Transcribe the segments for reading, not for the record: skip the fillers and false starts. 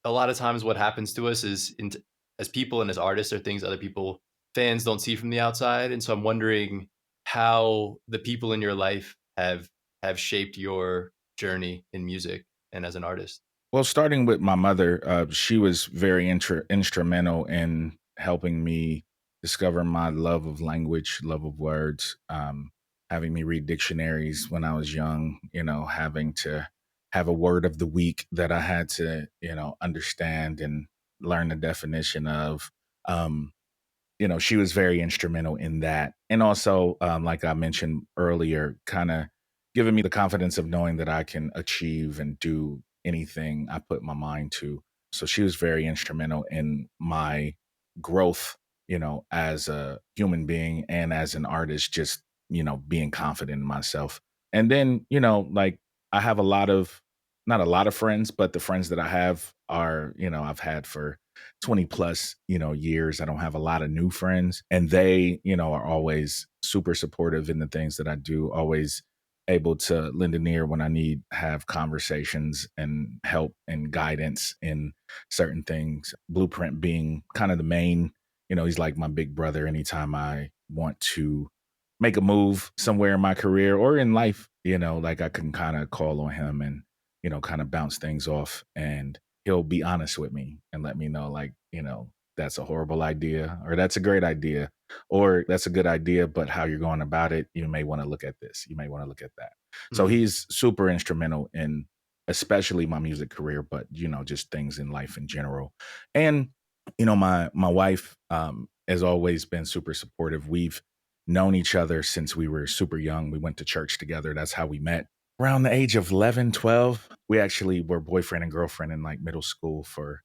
a lot of times what happens to us is as people and as artists are things other people fans don't see from the outside. And so I'm wondering how the people in your life have shaped your journey in music and as an artist. Well, starting with my mother, she was very instrumental in helping me discover my love of language, love of words, having me read dictionaries when I was young, having to have a word of the week that I had to, understand and learn the definition of. Um, she was very instrumental in that. And also, like I mentioned earlier, kind of giving me the confidence of knowing that I can achieve and do anything I put my mind to. So she was very instrumental in my growth, as a human being and as an artist, just, being confident in myself. And then, like I have not a lot of friends, but the friends that I have are, I've had for 20 plus, years. I don't have a lot of new friends and they, are always super supportive in the things that I do, always able to lend an ear when I need have conversations and help and guidance in certain things. Blueprint being kind of the main, he's like my big brother anytime I want to make a move somewhere in my career or in life, like I can kind of call on him and, kind of bounce things off and he'll be honest with me and let me know like, that's a horrible idea or that's a great idea or that's a good idea, but how you're going about it, you may want to look at this, you may want to look at that. So Mm, he's super instrumental in especially my music career, but just things in life in general. And my wife has always been super supportive. We've known each other since we were super young. We went to church together. That's how we met. Around the age of 11, 12, we actually were boyfriend and girlfriend in like middle school for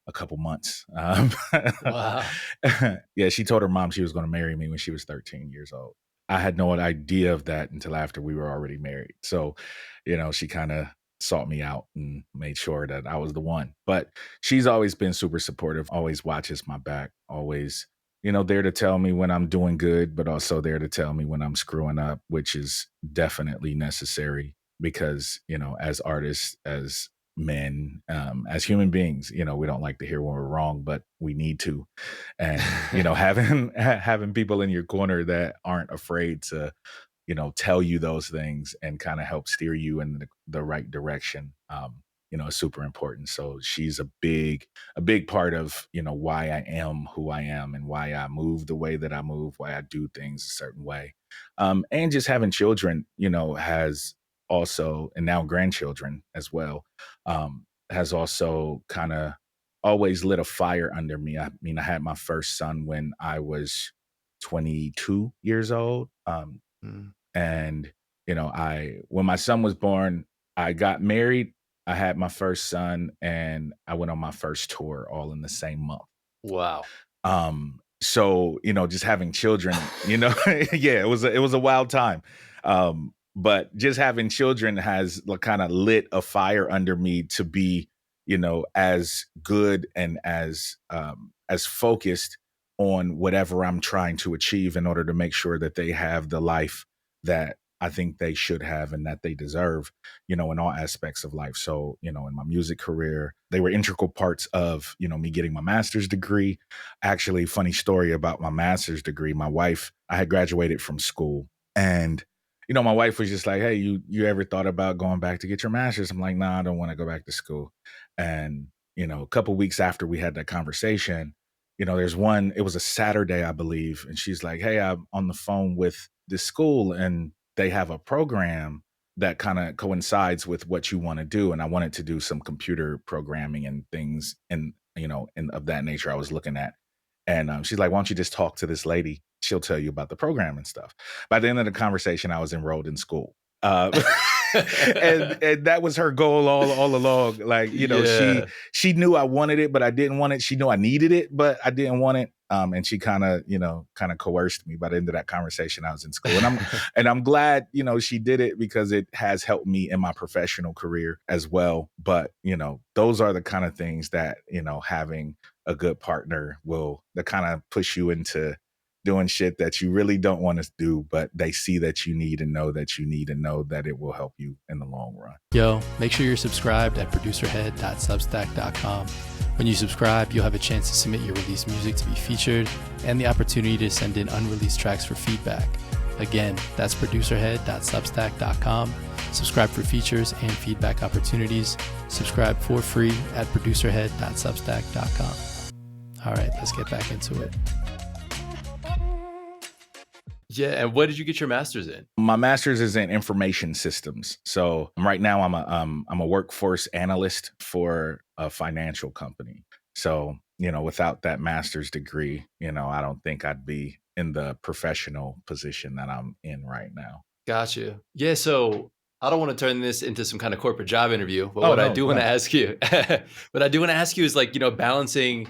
a couple months. wow. Yeah, she told her mom she was going to marry me when she was 13 years old. I had no idea of that until after we were already married. So, she kind of sought me out and made sure that I was the one. But she's always been super supportive, always watches my back, always, there to tell me when I'm doing good, but also there to tell me when I'm screwing up, which is definitely necessary because, as artists, as men, as human beings, we don't like to hear when we're wrong, but we need to. And, having having people in your corner that aren't afraid to, tell you those things and kind of help steer you in the right direction, is super important. So she's a big part of, why I am who I am and why I move the way that I move, why I do things a certain way. And just having children, has also, and now grandchildren as well, has also kind of always lit a fire under me. I mean, I had my first son when I was 22 years old. Mm, And, when my son was born, I got married, I had my first son, and I went on my first tour all in the same month. wow. So, just having children, yeah, it was a wild time. But just having children has kind of lit a fire under me to be, as good and as focused on whatever I'm trying to achieve in order to make sure that they have the life that I think they should have and that they deserve, in all aspects of life. So, in my music career, they were integral parts of, me getting my master's degree. Actually, funny story about my master's degree. My wife, I had graduated from school and my wife was just like, "Hey, you ever thought about going back to get your master's?" I'm like, "Nah, I don't want to go back to school." And, a couple weeks after we had that conversation, it was a Saturday, I believe, and she's like, "Hey, I'm on the phone with this school and they have a program that kind of coincides with what you want to do." And I wanted to do some computer programming and things and of that nature I was looking at. And she's like, "Why don't you just talk to this lady? She'll tell you about the program and stuff." By the end of the conversation, I was enrolled in school. And that was her goal all along. Like, Yeah. she knew I wanted it, but I didn't want it. She knew I needed it, but I didn't want it. And she kind of coerced me. By the end of that conversation, I was in school, and I'm glad she did it because it has helped me in my professional career as well. But those are the kind of things that having a good partner will that kind of push you into doing shit that you really don't want to do, but they see that you need and know that you need and know that it will help you in the long run. Yo, make sure you're subscribed at producerhead.substack.com. When you subscribe, you'll have a chance to submit your released music to be featured and the opportunity to send in unreleased tracks for feedback. Again, that's producerhead.substack.com. Subscribe for features and feedback opportunities. Subscribe for free at producerhead.substack.com. All right, let's get back into it. Yeah, and what did you get your master's in? My master's is in information systems. So right now I'm a workforce analyst for a financial company. So, without that master's degree, I don't think I'd be in the professional position that I'm in right now. Gotcha. Yeah, so I don't want to turn this into some kind of corporate job interview, but Oh what I no, do go want to ahead. ask you, what I do want to ask you is like, balancing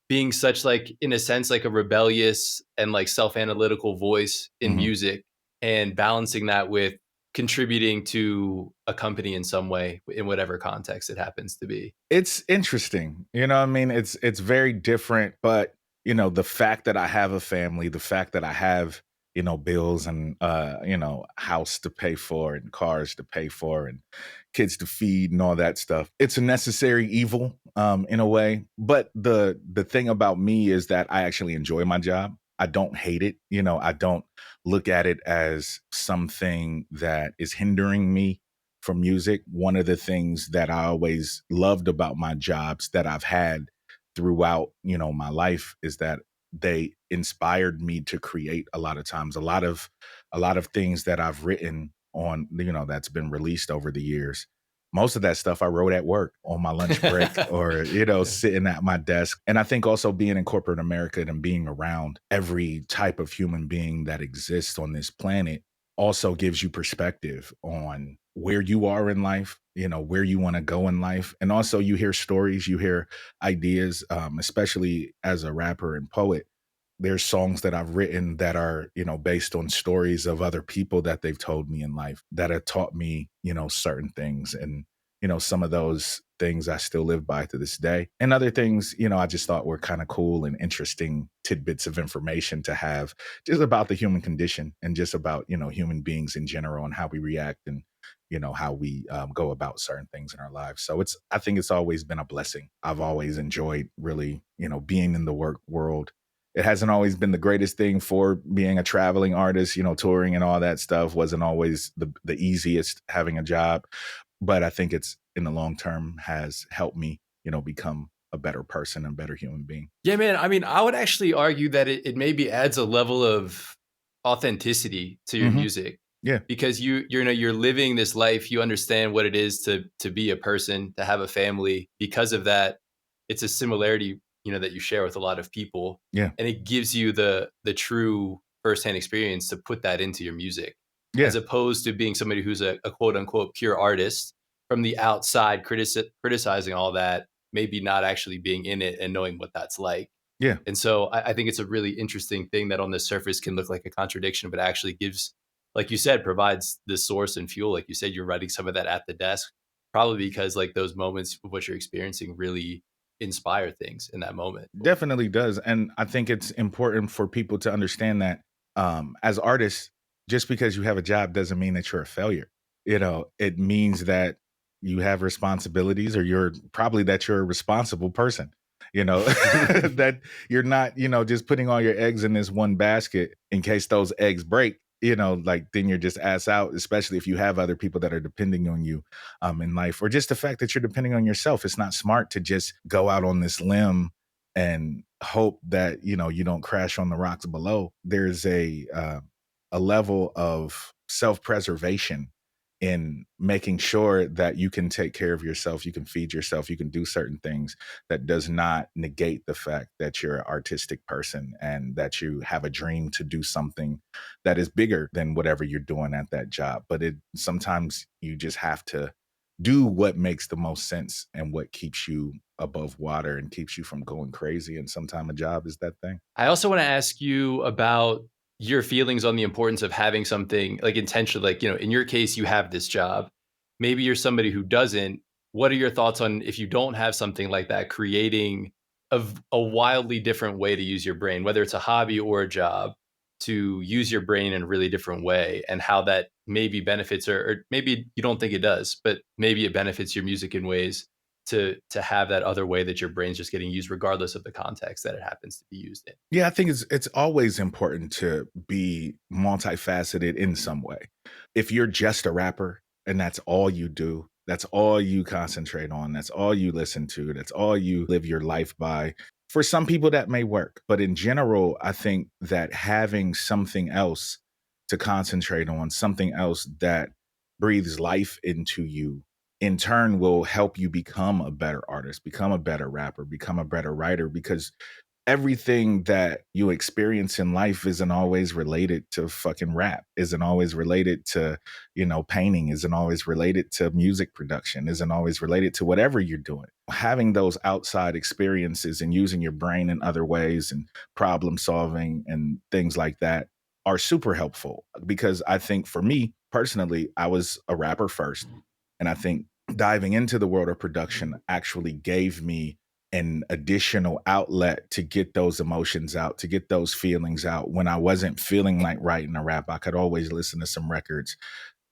being such like in a sense like a rebellious and like self-analytical voice in Mhm. music and balancing that with contributing to a company in some way in whatever context it happens to be. It's interesting. You know what I mean? It's very different, but the fact that I have a family, the fact that I have, bills and house to pay for and cars to pay for and kids to feed and all that stuff. It's a necessary evil in a way. But the thing about me is that I actually enjoy my job. I don't hate it. I don't look at it as something that is hindering me from music. One of the things that I always loved about my jobs that I've had throughout, my life is that they inspired me to create a lot of times. A lot of things that I've written on, that's been released over the years. Most of that stuff I wrote at work on my lunch break or, sitting at my desk. And I think also being in corporate America and being around every type of human being that exists on this planet also gives you perspective on where you are in life, where you want to go in life. And also you hear stories, you hear ideas, especially as a rapper and poet. There's songs that I've written that are, based on stories of other people that they've told me in life that have taught me, certain things. And, some of those things I still live by to this day. And other things, I just thought were kind of cool and interesting tidbits of information to have just about the human condition and just about, human beings in general and how we react and, how we go about certain things in our lives. So I think it's always been a blessing. I've always enjoyed really, being in the work world. It hasn't always been the greatest thing for being a traveling artist, touring and all that stuff wasn't always the easiest having a job. But I think it's in the long term has helped me, become a better person and better human being. Yeah, man. I mean, I would actually argue that it maybe adds a level of authenticity to your Mhm. music Yeah. because you're living this life. You understand what it is to be a person, to have a family. Because of that, it's a similarity that you share with a lot of people, Yeah. and it gives you the true firsthand experience to put that into your music, Yeah. as opposed to being somebody who's a quote unquote pure artist from the outside, criticizing all that, maybe not actually being in it and knowing what that's like. Yeah. And so I think it's a really interesting thing that on the surface can look like a contradiction, but actually gives, like you said, provides the source and fuel. Like you said, you're writing some of that at the desk, probably because like those moments of what you're experiencing really inspire things in that moment. Definitely does. And I think it's important for people to understand that as artists, just because you have a job doesn't mean that you're a failure. It means that you have responsibilities or you're a responsible person. That you're not, just putting all your eggs in this one basket in case those eggs break, like then you're just ass out, especially if you have other people that are depending on you in life, or just the fact that you're depending on yourself. It's not smart to just go out on this limb and hope that you don't crash on the rocks below. There's a level of self-preservation in making sure that you can take care of yourself, you can feed yourself, you can do certain things that does not negate the fact that you're an artistic person and that you have a dream to do something that is bigger than whatever you're doing at that job. But it sometimes you just have to do what makes the most sense and what keeps you above water and keeps you from going crazy. And sometimes a job is that thing. I also want to ask you about your feelings on the importance of having something like intentional. Like, in your case, you have this job. Maybe you're somebody who doesn't. What are your thoughts on if you don't have something like that, creating a wildly different way to use your brain, whether it's a hobby or a job, to use your brain in a really different way, and how that maybe benefits, or maybe you don't think it does, but maybe it benefits your music in ways to have that other way that your brain's just getting used regardless of the context that it happens to be used in. Yeah, I think it's always important to be multifaceted in some way. If you're just a rapper and that's all you do, that's all you concentrate on, that's all you listen to, that's all you live your life by, for some people that may work. But in general, I think that having something else to concentrate on, something else that breathes life into you, in turn will help you become a better artist, become a better rapper, become a better writer, because everything that you experience in life isn't always related to fucking rap, isn't always related to, painting, isn't always related to music production, isn't always related to whatever you're doing. Having those outside experiences and using your brain in other ways and problem solving and things like that are super helpful, because I think for me personally, I was a rapper first. And I think diving into the world of production actually gave me an additional outlet to get those emotions out, to get those feelings out. When I wasn't feeling like writing a rap, I could always listen to some records,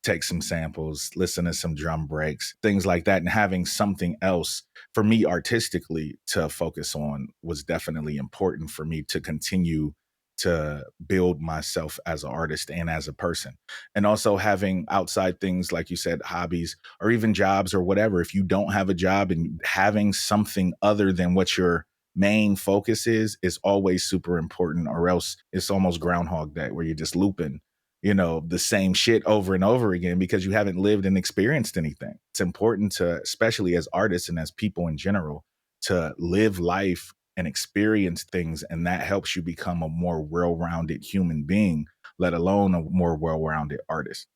take some samples, listen to some drum breaks, things like that. And having something else for me artistically to focus on was definitely important for me to continue to build myself as an artist and as a person. And also having outside things, like you said, hobbies or even jobs or whatever. If you don't have a job, and having something other than what your main focus is always super important, or else it's almost Groundhog Day where you're just looping the same shit over and over again because you haven't lived and experienced anything. It's important to, especially as artists and as people in general, to live life and experience things. And that helps you become a more well rounded human being, let alone a more well rounded artist.